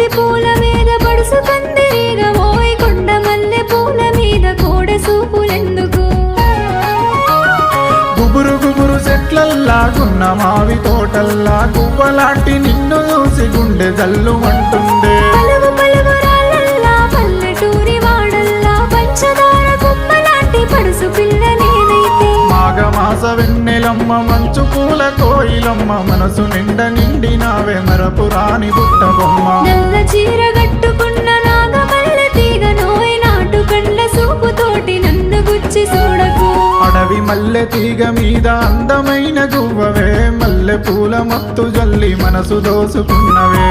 బంతి పూల మీద పడుసు కందిరీగ ఓయ్ కొండ మల్లె పూల మీద కోడె సూపులెందుకు గుబురు గుబురు చెట్లల్లాగున్న మావి తోటల్లా గువ్వలాంటి నిన్ను చూసి గుండె జల్లు అంటుండే పలుగు పలుగు రాళ్ళల్లా పల్లెటూరి వాడల్లా పంచదార గుమ్మలాంటి పడుసు పిల్ల నేనైతే మాఘమాస వెన్నెలమ్మ మంచు పూల కోయిలమ్మ మనసు నిండ నిండినావే మరపురాని బుట్ట బొమ్మ నల్ల చీర కట్టుకున్న నాగమల్లె తీగ నోయ్ నాటు కండ్ల సూపుతోటి నన్ను గుచ్చి చూడకు అడవి మల్లె తీగ మీద అందమైన గువ్వవే మల్లె పూల మత్తు జల్లి మనసు దోసుకున్నవే